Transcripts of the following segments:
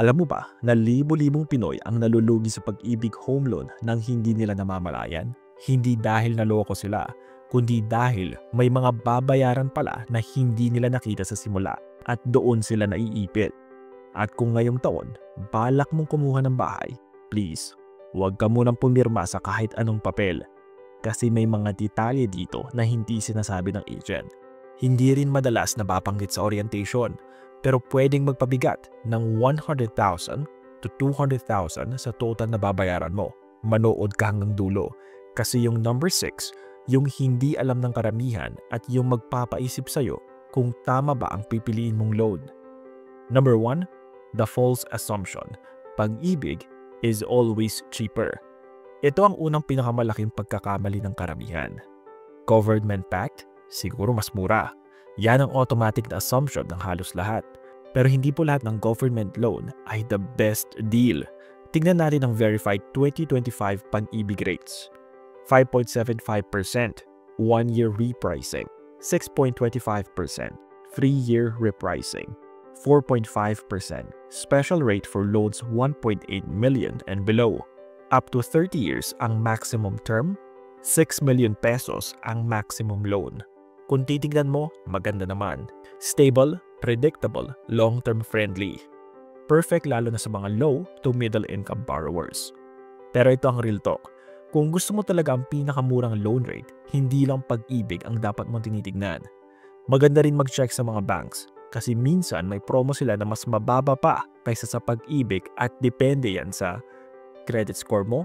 Alam mo ba na libo-libong Pinoy ang nalulugi sa pag-ibig home loan nang hindi nila namamalayan? Hindi dahil naloko sila, kundi dahil may mga babayaran pala na hindi nila nakita sa simula at doon sila naiipit. At kung ngayong taon, balak mong kumuha ng bahay, please, huwag ka munang pumirma sa kahit anong papel. Kasi may mga detalye dito na hindi sinasabi ng agent. Hindi rin madalas nababanggit sa orientation, pero pwedeng magpabigat ng 100,000 to 200,000 sa total na babayaran mo. Manood ka hanggang dulo. Kasi yung number 6, yung hindi alam ng karamihan at yung magpapaisip sa'yo kung tama ba ang pipiliin mong loan. Number 1, the false assumption. Pag-ibig is always cheaper. Ito ang unang pinakamalaking pagkakamali ng karamihan. Government backed? Siguro mas mura. Yan ang automatic na assumption ng halos lahat. Pero hindi po lahat ng government loan ay the best deal. Tingnan natin ang verified 2025 pag-ibig rates. 5.75%, 1-year repricing. 6.25%, 3-year repricing. 4.5%, special rate for loans 1.8 million and below. Up to 30 years ang maximum term, 6 million pesos ang maximum loan. Kung titignan mo, maganda naman. Stable, predictable, long-term friendly. Perfect lalo na sa mga low to middle income borrowers. Pero ito ang real talk. Kung gusto mo talaga ang pinakamurang loan rate, hindi lang pag-ibig ang dapat mong tinitignan. Maganda rin mag-check sa mga banks kasi minsan may promo sila na mas mababa pa kaysa sa pag-ibig at depende yan sa credit score mo,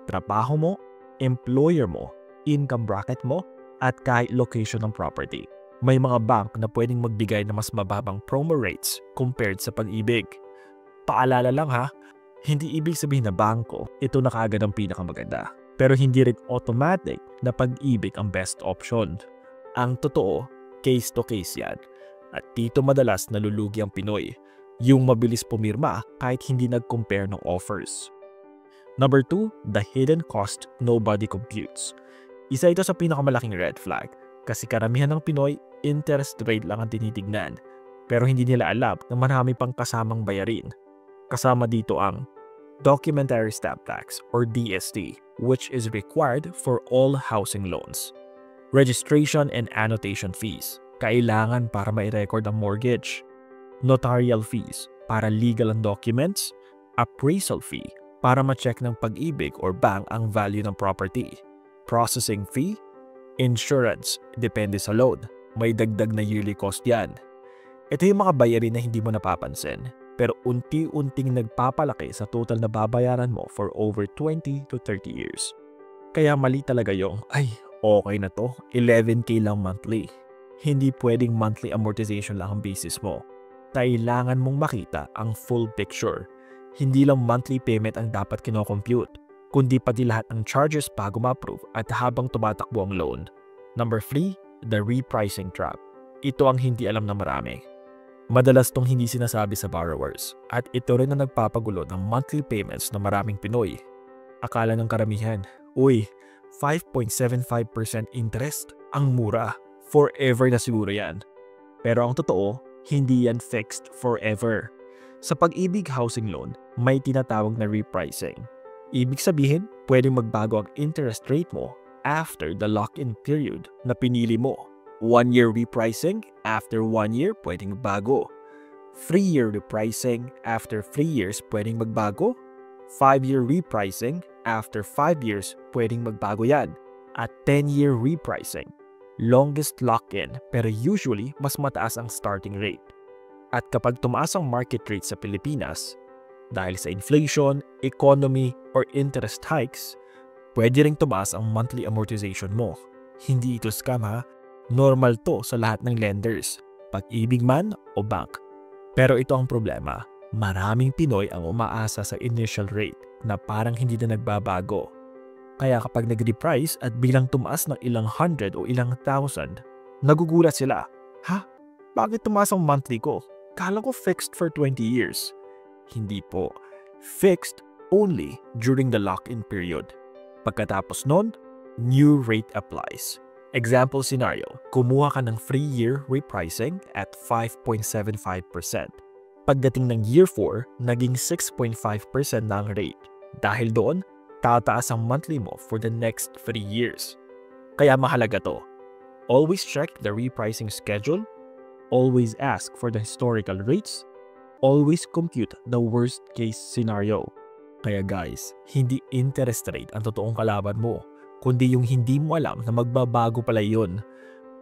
trabaho mo, employer mo, income bracket mo, at kahit location ng property. May mga bank na pwedeng magbigay ng mas mababang promo rates compared sa pag-ibig. Paalala lang ha, hindi ibig sabihin na bangko, ito na kaagad ang pinakamaganda. Pero hindi rin automatic na pag-ibig ang best option. Ang totoo, case to case yan. At dito madalas nalulugi ang Pinoy, yung mabilis pumirma kahit hindi nag-compare ng offers. Number 2, the hidden cost nobody computes. Isa ito sa pinakamalaking red flag kasi karamihan ng Pinoy, interest rate lang ang tinitignan. Pero hindi nila alam na marami pang kasamang bayarin. Kasama dito ang Documentary Stamp Tax or DST, which is required for all housing loans. Registration and annotation fees, kailangan para mai-record ang mortgage. Notarial fees, para legal ang documents. Appraisal fee, para ma-check ng pag-ibig or bank ang value ng property. Processing fee, insurance, depende sa loan. May dagdag na yearly cost yan. Ito yung mga bayarin na hindi mo napapansin, pero unti-unting nagpapalaki sa total na babayaran mo for over 20 to 30 years. Kaya mali talaga yung, ay, okay na to, 11K lang monthly. Hindi pwedeng monthly amortization lang ang basis mo. Kailangan mong makita ang full picture. Hindi lang monthly payment ang dapat kinocompute, kundi pati lahat ng charges bago ma-approve at habang tumatakbo ang loan. Number 3, the repricing trap. Ito ang hindi alam ng marami. Madalas tong hindi sinasabi sa borrowers at ito rin ang nagpapagulo ng monthly payments ng maraming Pinoy. Akala ng karamihan, uy, 5.75% interest, ang mura, forever na siguro yan. Pero ang totoo, hindi yan fixed forever. Sa pag-ibig housing loan, may tinatawag na repricing. Ibig sabihin, pwedeng magbago ang interest rate mo after the lock-in period na pinili mo. 1-year repricing, after 1 year, pwedeng magbago. 3-year repricing, after 3 years, pwedeng magbago. 5-year repricing, after 5 years, pwedeng magbago yan. At 10-year repricing, longest lock-in pero usually mas mataas ang starting rate. At kapag tumaas ang market rate sa Pilipinas, dahil sa inflation, economy, or interest hikes, pwede ring tumaas ang monthly amortization mo. Hindi ito scam ha, normal to sa lahat ng lenders, pag-ibig man o bank. Pero ito ang problema, maraming Pinoy ang umaasa sa initial rate na parang hindi na nagbabago. Kaya kapag nag-reprice at bilang tumaas ng ilang hundred o ilang thousand, nagugulat sila, ha? Bakit tumaas ang monthly ko? Kala ko fixed for 20 years. Hindi po. Fixed only during the lock-in period. Pagkatapos nun, new rate applies. Example scenario, kumuha ka ng 3-year repricing at 5.75%. Pagdating ng year 4, naging 6.5% na ang rate. Dahil doon, tataas ang monthly mo for the next 3 years. Kaya mahalaga to. Always check the repricing schedule, always ask for the historical rates, always compute the worst case scenario. Kaya guys, hindi interest rate ang totoong kalaban mo, kundi yung hindi mo alam na magbabago pala yun.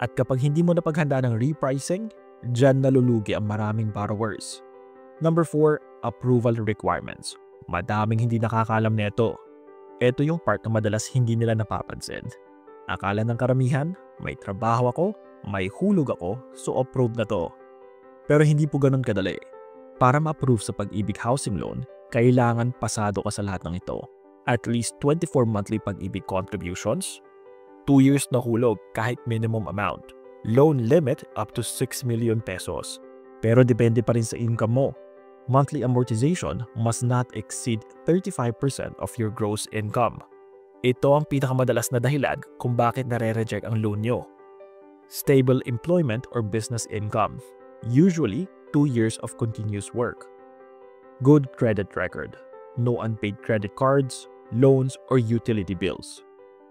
At kapag hindi mo napaghanda ng repricing, dyan nalulugi ang maraming borrowers. Number 4, approval requirements. Madaming hindi nakakaalam nito. Ito yung part na madalas hindi nila napapansin. Akala ng karamihan, may trabaho ako, may hulog ako, so approved na to. Pero hindi po ganun kadali. Para ma-approve sa Pag-ibig Housing Loan, kailangan pasado ka sa lahat ng ito. At least 24 monthly Pag-ibig contributions, 2 years na hulog kahit minimum amount, loan limit up to 6 million pesos. Pero depende pa rin sa income mo. Monthly amortization must not exceed 35% of your gross income. Ito ang pinakamadalas na dahilan kung bakit nare-reject ang loan nyo. Stable employment or business income, usually 2 years of continuous work. Good credit record, no unpaid credit cards, loans, or utility bills.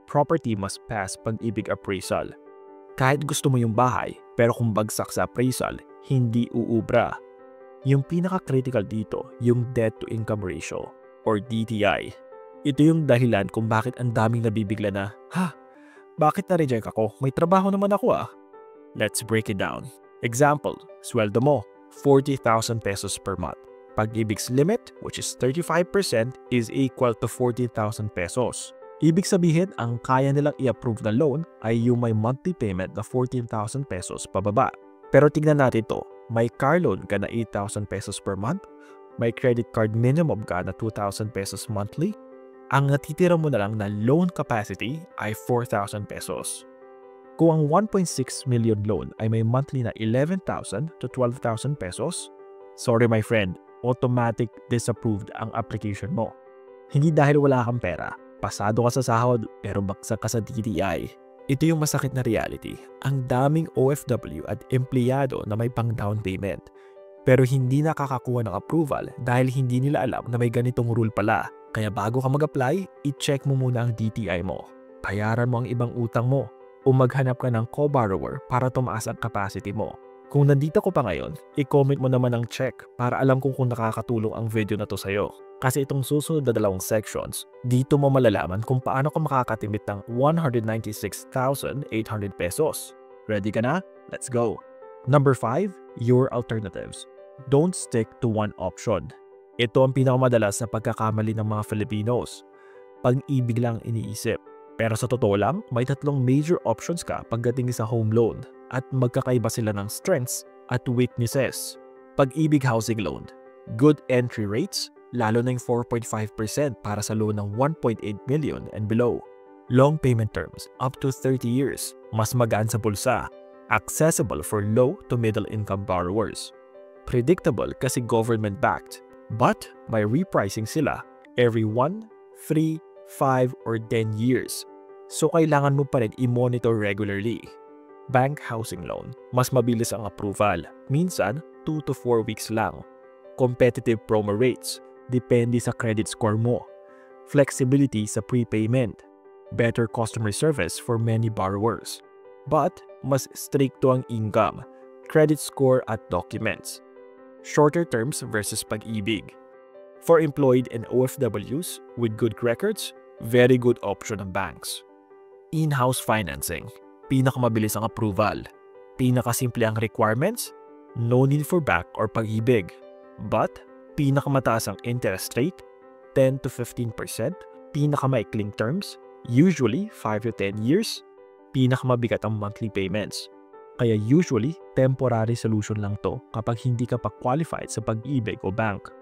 Property must pass Pag-ibig appraisal. Kahit gusto mo yung bahay, pero kung bagsak sa appraisal, hindi uubra. Yung pinaka-critical dito, yung debt-to-income ratio or DTI. Ito yung dahilan kung bakit ang daming nabibigla na, bakit na-reject ako? May trabaho naman ako ah. Let's break it down. Example, sweldo mo, 40,000 pesos per month. Pag-ibig's limit, which is 35%, is equal to 40,000 pesos. Ibig sabihin, ang kaya nilang i-approve na loan ay yung may monthly payment na 14,000 pesos pababa. Pero tignan natin to. May car loan ka na 8,000 pesos per month, may credit card minimum ka na 2,000 pesos monthly, ang natitira mo na lang na loan capacity ay 4,000 pesos. Kung ang 1.6 million loan ay may monthly na 11,000 to 12,000 pesos, sorry my friend, automatic disapproved ang application mo. Hindi dahil wala kang pera, pasado ka sa sahod pero baksak ka sa DTI. Ito yung masakit na reality. Ang daming OFW at empleyado na may pang down payment pero hindi nakakakuha ng approval dahil hindi nila alam na may ganitong rule pala. Kaya bago ka mag-apply, i-check mo muna ang DTI mo. Bayaran mo ang ibang utang mo o maghanap ka ng co-borrower para tumaas ang capacity mo. Kung nandito ko pa ngayon, i-comment mo naman ang check para alam kung nakakatulong ang video na to sa'yo. Kasi itong susunod na 2 sections, dito mo malalaman kung paano ka makakatimit ng 196,800 pesos. Ready ka na? Let's go! Number 5, your alternatives. Don't stick to one option. Ito ang pinakamadalas na pagkakamali ng mga Filipinos. Pag-ibig lang iniisip. Pero sa totoo lang, may 3 major options ka pagdating sa home loan at magkakaiba sila ng strengths at weaknesses. Pag-ibig housing loan. Good entry rates, lalo na yung 4.5% para sa loan ng 1.8 million and below. Long payment terms, up to 30 years, mas magaan sa bulsa. Accessible for low to middle income borrowers. Predictable kasi government-backed, but may repricing sila every 1, 3, 5, or 10 years. So kailangan mo pa rin i-monitor regularly. Bank housing loan, mas mabilis ang approval. Minsan, 2 to 4 weeks lang. Competitive promo rates, depende sa credit score mo. Flexibility sa prepayment. Better customer service for many borrowers. But, mas stricto ang income, credit score at documents. Shorter terms versus Pag-ibig. For employed and OFWs with good records, very good option ng banks. In-house financing, pinakamabilis ang approval. Pinakasimple ang requirements, no need for back or Pag-ibig. But, pinakamataas ang interest rate, 10 to 15%, pinakamaikling terms, usually 5 to 10 years, pinakamabigat ang monthly payments. Kaya usually, temporary solution lang to kapag hindi ka pa qualified sa Pag-ibig o bank.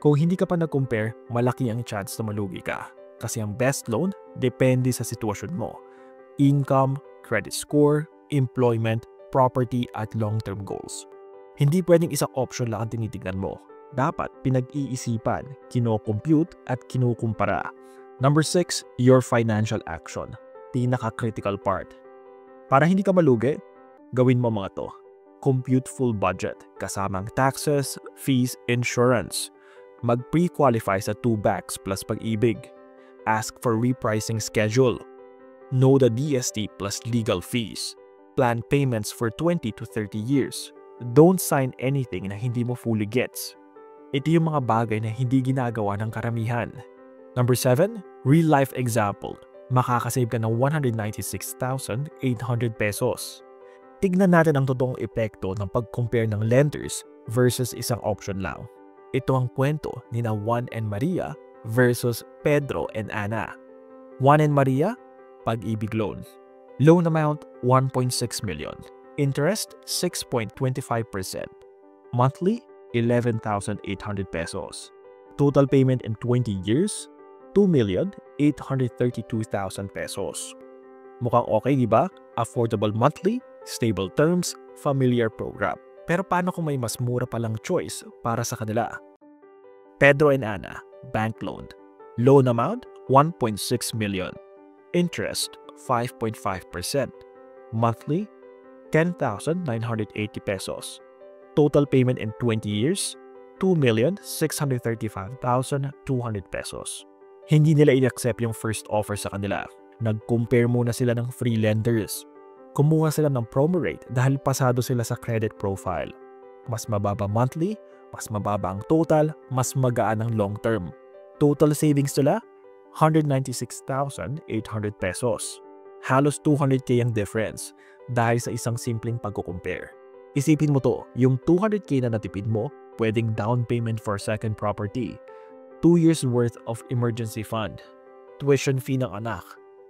Kung hindi ka pa nag-compare, malaki ang chance na malugi ka. Kasi ang best loan, depende sa sitwasyon mo. Income, credit score, employment, property at long-term goals. Hindi pwedeng isang option lang ang tinitignan mo. Dapat pinag-iisipan, kino-compute at kinukumpara. Number 6, your financial action. Pinaka-critical part. Para hindi ka malugi, gawin mo mga to. Compute full budget, kasamang taxes, fees, insurance. Mag-pre-qualify sa 2 banks plus Pag-ibig. Ask for repricing schedule. Know the DST plus legal fees. Plan payments for 20 to 30 years. Don't sign anything na hindi mo fully gets. Ito yung mga bagay na hindi ginagawa ng karamihan. Number 7, real-life example. Makakasave ka ng 196,800 pesos. Tignan natin ang totoong epekto ng pag-compare ng lenders versus isang option lang. Ito ang kwento ni na Juan and Maria versus Pedro and Ana. Juan and Maria, Pag-ibig loan. Loan amount, 1.6 million. Interest, 6.25%. Monthly, 11,800 pesos. Total payment in 20 years, 2,832,000 pesos. Mukhang okay, di ba? Affordable monthly, stable terms, familiar program. Pero paano kung may mas mura palang choice para sa kanila? Pedro and Ana, bank loan. Loan amount, 1.6 million. Interest, 5.5%. Monthly, 10,980 pesos. Total payment in 20 years, 2,635,200 pesos. Hindi nila i-accept yung first offer sa kanila. Nag-compare muna sila ng free lenders. Kumuha sila ng promo rate dahil pasado sila sa credit profile. Mas mababa monthly, mas mababa ang total, mas magaan ang long term. Total savings nila, 196,800 pesos. Halos 200k ang difference dahil sa isang simpleng pagkukumpare. Isipin mo to, yung 200k na natipid mo, pwedeng down payment for second property, 2 years worth of emergency fund, tuition fee ng anak,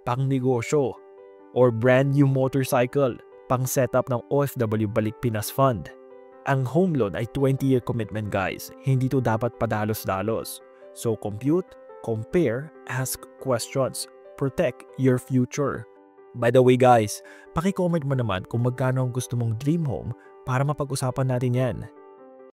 pang negosyo, or brand new motorcycle, pang setup ng OFW Balik Pinas Fund. Ang home loan ay 20-year commitment guys, hindi to dapat padalos-dalos. So compute, compare, ask questions, protect your future. By the way guys, paki-comment mo naman kung magkano ang gusto mong dream home para mapag-usapan natin yan.